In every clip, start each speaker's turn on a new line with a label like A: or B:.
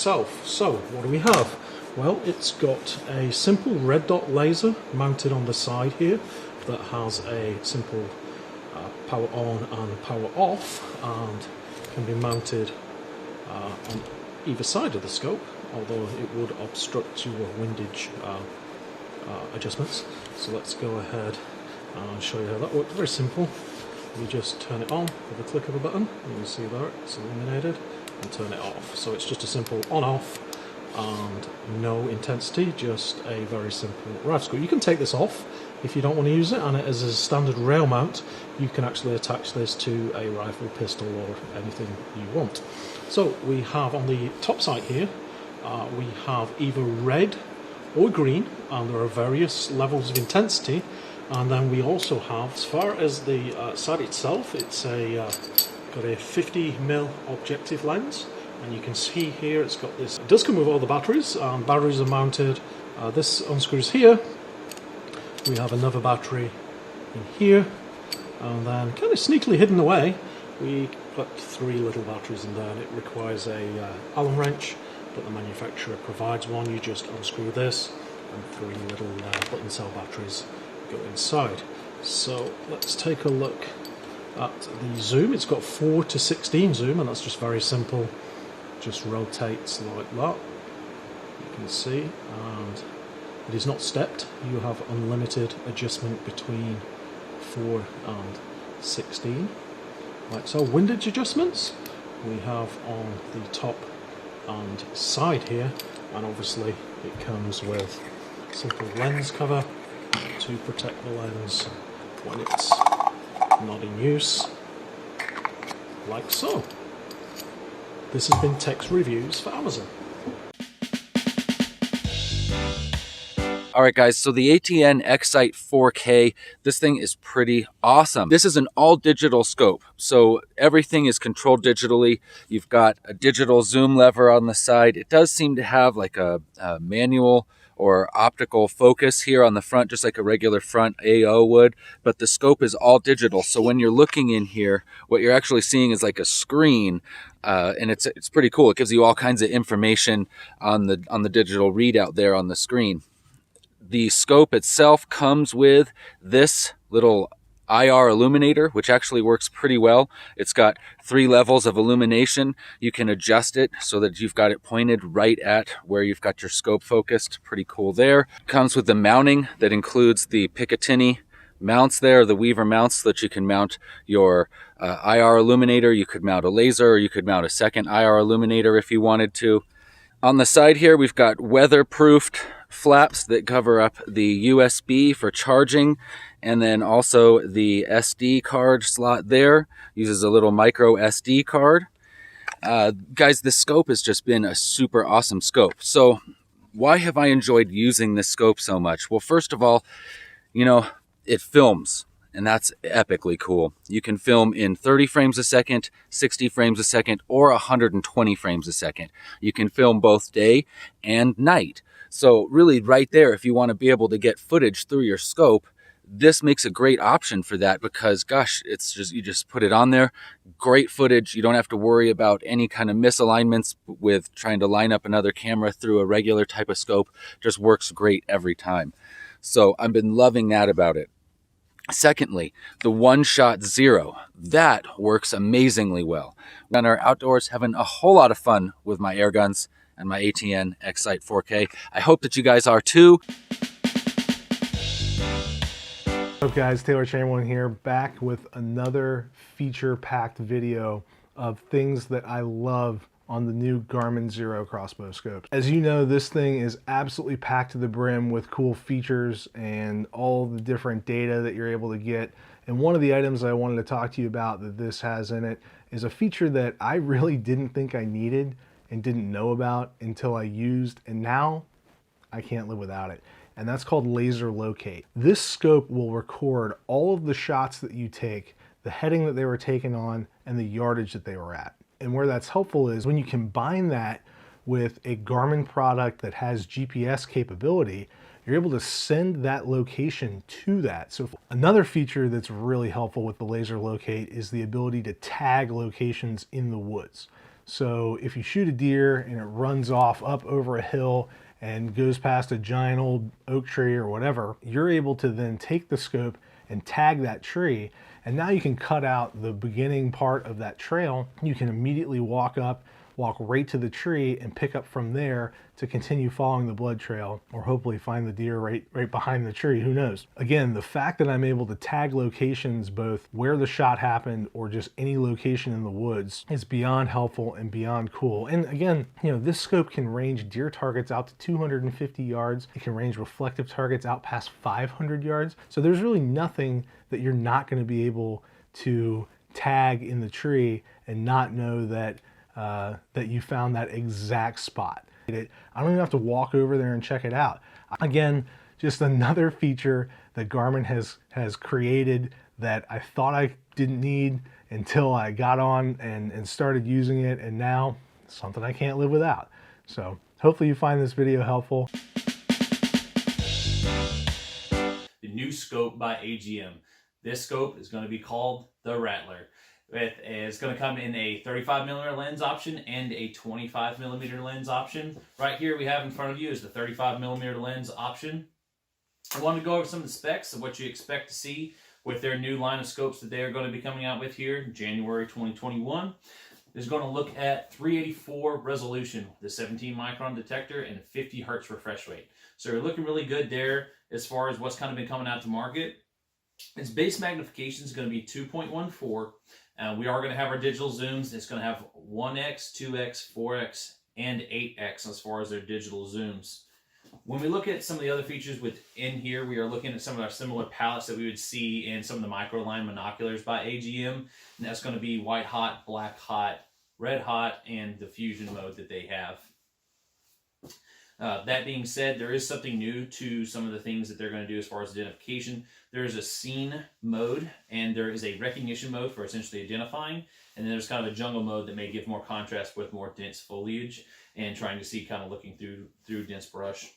A: itself. So what do we have? Well, it's got a simple red dot laser mounted on the side here that has a simple power on and power off, and can be mounted on either side of the scope, although it would obstruct your windage adjustments. So let's go ahead and show you how that works. Very simple. You just turn it on with a click of a button. You can see there it's illuminated, and turn it off. So it's just a simple on-off and no intensity, just a very simple rifle scope. You can take this off if you don't want to use it, and it is a standard rail mount. You can actually attach this to a rifle, pistol, or anything you want. So we have on the top side here, we have either red or green, and there are various levels of intensity. And then we also have, as far as the sight itself, it's got a 50mm objective lens, and you can see here it's got this. It does come with all the batteries, and batteries are mounted. This unscrews here. We have another battery in here, and then kind of sneakily hidden away, we put 3 little batteries in there, and it requires a Allen wrench, but the manufacturer provides one. You just unscrew this, and 3 little button cell batteries go inside. So let's take a look at the zoom. It's got 4 to 16 zoom, and that's just very simple. Just rotates like that, you can see, and it is not stepped. You have unlimited adjustment between 4 and 16. Right, so windage adjustments we have on the top and side here, and obviously it comes with simple lens cover to protect the lens when it's not in use, like so. This has been Tex Reviews for Amazon.
B: Alright guys, so the ATN X-Sight 4K, this thing is pretty awesome. This is an all-digital scope, so everything is controlled digitally. You've got a digital zoom lever on the side. It does seem to have like a manual or optical focus here on the front, just like a regular front AO would, but the scope is all digital. So when you're looking in here, what you're actually seeing is like a screen, and it's pretty cool. It gives you all kinds of information on the digital readout there on the screen. The scope itself comes with this little IR illuminator, which actually works pretty well. It's got 3 levels of illumination. You can adjust it so that you've got it pointed right at where you've got your scope focused. Pretty cool there. Comes with the mounting that includes the Picatinny mounts there, the Weaver mounts, so that you can mount your IR illuminator. You could mount a laser, or you could mount a second IR illuminator if you wanted to. On the side here, we've got weatherproofed flaps that cover up the USB for charging, and then also the SD card slot there uses a little micro SD card. Guys, this scope has just been a super awesome scope. So why have I enjoyed using this scope so much? Well, first of all, you know, it films, and that's epically cool. You can film in 30 frames a second, 60 frames a second, or 120 frames a second. You can film both day and night. So really right there, if you want to be able to get footage through your scope, this makes a great option for that, because gosh, it's just, you just put it on there, great footage. You don't have to worry about any kind of misalignments with trying to line up another camera through a regular type of scope. Just works great every time. So I've been loving that about it. Secondly, the one-shot Xero, that works amazingly well. On our outdoors, having a whole lot of fun with my air guns and my ATN X-Sight 4K. I hope that you guys are too.
C: What's up guys, Taylor Chamberlain here, back with another feature-packed video of things that I love on the new Garmin Xero crossbow scope. As you know, this thing is absolutely packed to the brim with cool features and all the different data that you're able to get. And one of the items I wanted to talk to you about that this has in it is a feature that I really didn't think I needed and didn't know about until I used, and now I can't live without it. And that's called laser locate. This scope will record all of the shots that you take, the heading that they were taken on, and the yardage that they were at. And where that's helpful is when you combine that with a Garmin product that has GPS capability, you're able to send that location to that. So another feature that's really helpful with the laser locate is the ability to tag locations in the woods. So if you shoot a deer and it runs off up over a hill and goes past a giant old oak tree or whatever, you're able to then take the scope and tag that tree. And now you can cut out the beginning part of that trail. You can immediately walk right to the tree and pick up from there to continue following the blood trail, or hopefully find the deer right behind the tree, who knows. Again, the fact that I'm able to tag locations, both where the shot happened or just any location in the woods, is beyond helpful and beyond cool. And again, you know, this scope can range deer targets out to 250 yards. It can range reflective targets out past 500 yards. So there's really nothing that you're not going to be able to tag in the tree and not know that that you found that exact spot. I don't even have to walk over there and check it out. Again, just another feature that Garmin has created that I thought I didn't need until I got on and started using it, and now it's something I can't live without. So hopefully you find this video helpful.
D: The new scope by AGM. This scope is going to be called the Rattler. It's going to come in a 35mm lens option and a 25mm lens option. Right here we have in front of you is the 35mm lens option. I wanted to go over some of the specs of what you expect to see with their new line of scopes that they are going to be coming out with here in January 2021. It's going to look at 384 resolution, the 17 micron detector, and 50 hertz refresh rate. So you're looking really good there as far as what's kind of been coming out to market. Its base magnification is going to be 2.14. We are going to have our digital zooms. It's going to have 1x, 2x, 4x, and 8x as far as their digital zooms. When we look at some of the other features within here, we are looking at some of our similar palettes that we would see in some of the microline monoculars by AGM. And that's going to be white hot, black hot, red hot, and the fusion mode that they have. That being said, there is something new to some of the things that they're going to do as far as identification. There is a scene mode, and there is a recognition mode for essentially identifying. And then there's kind of a jungle mode that may give more contrast with more dense foliage and trying to see kind of looking through dense brush.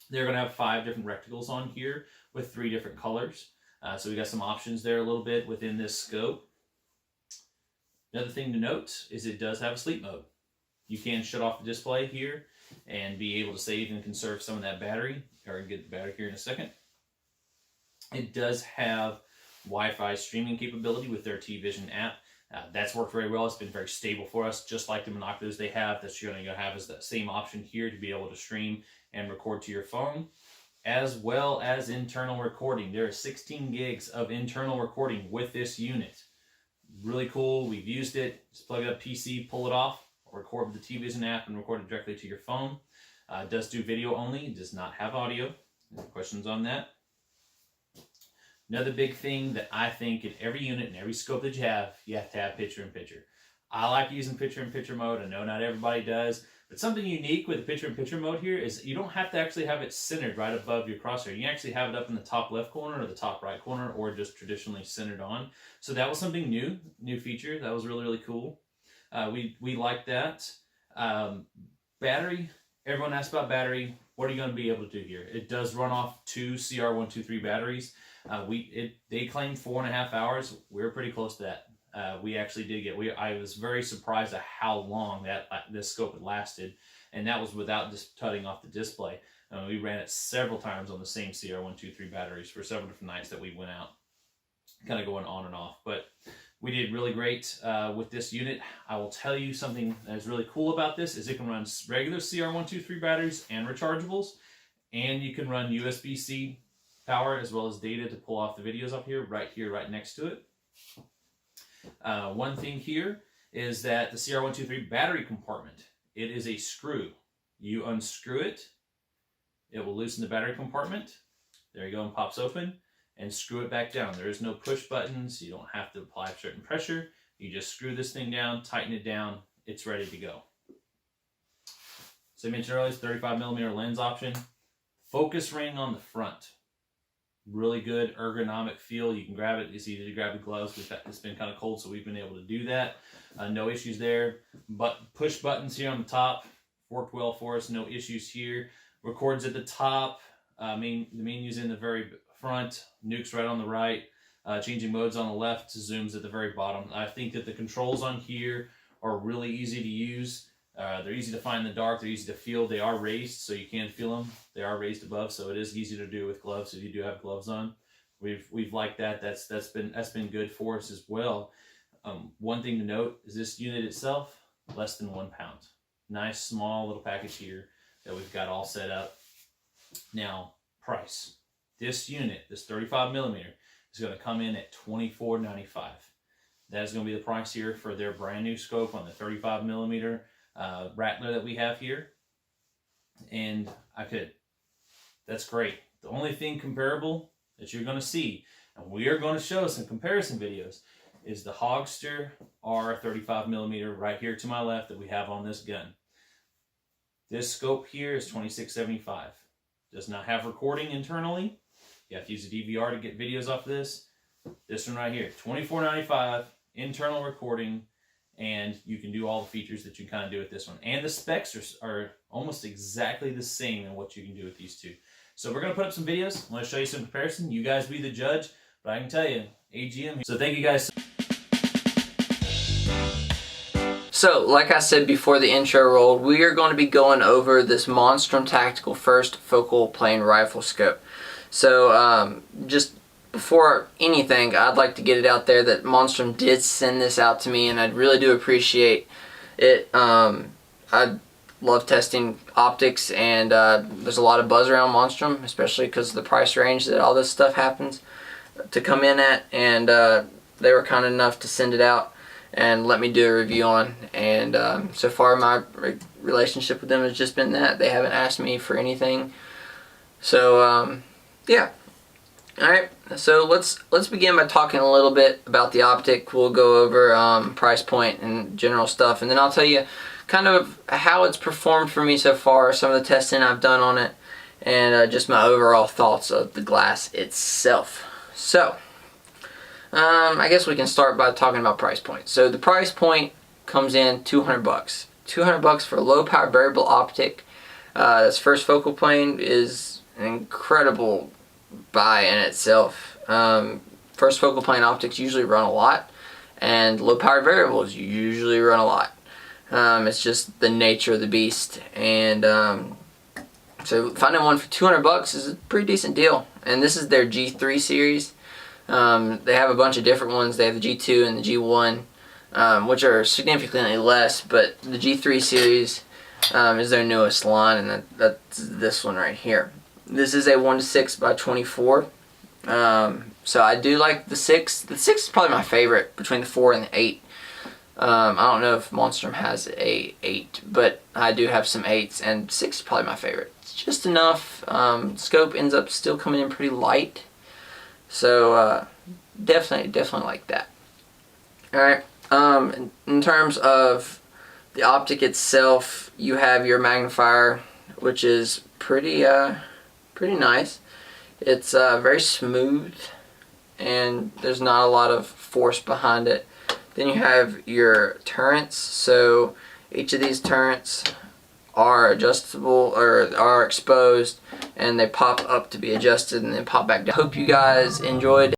D: They're going to have 5 different reticles on here with 3 different colors. So we got some options there a little bit within this scope. Another thing to note is it does have a sleep mode. You can shut off the display here and be able to save and conserve some of that battery, or get the battery here in a second. It does have Wi-Fi streaming capability with their T-Vision app. That's worked very well. It's been very stable for us, just like the binoculars they have. That you're going to have is that same option here to be able to stream and record to your phone, as well as internal recording. There are 16 gigs of internal recording with this unit. Really cool. We've used it. Just plug it up PC, pull it off, record with the T-Vision app, and record it directly to your phone. It does do video only. It does not have audio. Any questions on that? Another big thing that I think in every unit and every scope that you have to have picture-in-picture. I like using picture-in-picture mode. I know not everybody does, but something unique with the picture-in-picture mode here is you don't have to actually have it centered right above your crosshair. You actually have it up in the top left corner or the top right corner, or just traditionally centered on. So that was something new feature. That was really, really cool. We like that. Battery, everyone asks about battery. What are you going to be able to do here? It does run off 2 CR123 batteries. They claimed 4.5 hours. We're pretty close to that. We actually did get, I was very surprised at how long this scope had lasted, and that was without just cutting off the display. We ran it several times on the same CR123 batteries for several different nights that we went out, kind of going on and off. But we did really great with this unit. I will tell you something that is really cool about this is it can run regular CR123 batteries and rechargeables, and you can run USB-C power as well as data to pull off the videos up here, right next to it. One thing here is that the CR123 battery compartment, it is a screw. You unscrew it, it will loosen the battery compartment. There you go, and pops open. And screw it back down. There is no push buttons. You don't have to apply a certain pressure. You just screw this thing down, tighten it down. It's ready to go. So I mentioned earlier, 35mm lens option. Focus ring on the front. Really good ergonomic feel. You can grab it. It's easy to grab the gloves. It's been kind of cold, so we've been able to do that. No issues there. But push buttons here on the top worked well for us. No issues here. Records at the top. The menu's in the very front, nukes right on the right, changing modes on the left, zooms at the very bottom. I think that the controls on here are really easy to use. They're easy to find in the dark. They're easy to feel. They are raised, so you can feel them. They are raised above, so it is easy to do with gloves if you do have gloves on. We've liked that. That's been good for us as well. One thing to note is this unit itself, less than 1 pound. Nice small little package here that we've got all set up. Now, price. This unit, this 35 millimeter, is going to come in at $24.95. That is going to be the price here for their brand new scope on the 35 millimeter Rattler that we have here. And that's great. The only thing comparable that you're going to see, and we are going to show some comparison videos, is the Hogster R35 millimeter right here to my left that we have on this gun. This scope here is $26.75. Does not have recording internally. You have to use a DVR to get videos off of this. This one right here, $24.95, internal recording, and you can do all the features that you kind of do with this one. And the specs are almost exactly the same in what you can do with these two. So we're going to put up some videos. I'm going to show you some comparison. You guys be the judge, but I can tell you, AGM. So thank you guys.
E: So, like I said before the intro rolled, we are going to be going over this Monstrum Tactical First Focal Plane Rifle Scope. So, just before anything, I'd like to get it out there that Monstrum did send this out to me, and I really do appreciate it. I love testing optics, and there's a lot of buzz around Monstrum, especially because of the price range that all this stuff happens to come in at, and they were kind enough to send it out and let me do a review on. And so far my relationship with them has just been that. They haven't asked me for anything. So yeah. Alright, so let's begin by talking a little bit about the optic. We'll go over price point and general stuff, and then I'll tell you kind of how it's performed for me so far, some of the testing I've done on it, and just my overall thoughts of the glass itself. So I guess we can start by talking about price point. So the price point comes in $200. $200 for a low power variable optic. This first focal plane is an incredible buy in itself. First focal plane optics usually run a lot, and low power variables usually run a lot. It's just the nature of the beast, and so finding one for $200 is a pretty decent deal. And this is their G3 series. They have a bunch of different ones. They have the G2 and the G1, which are significantly less, but the G3 series is their newest line, and that's this one right here. This is a 1:6 by 24. So I do like the 6. The 6 is probably my favorite between the 4 and the 8. I don't know if Monstrum has a 8, but I do have some 8s, and 6 is probably my favorite. It's just enough. Scope ends up still coming in pretty light. So definitely like that. Alright, in terms of the optic itself, you have your magnifier, which is pretty nice. It's very smooth, and there's not a lot of force behind it. Then you have your turrets. So each of these turrets are adjustable, or are exposed, and they pop up to be adjusted and then pop back down. Hope you guys enjoyed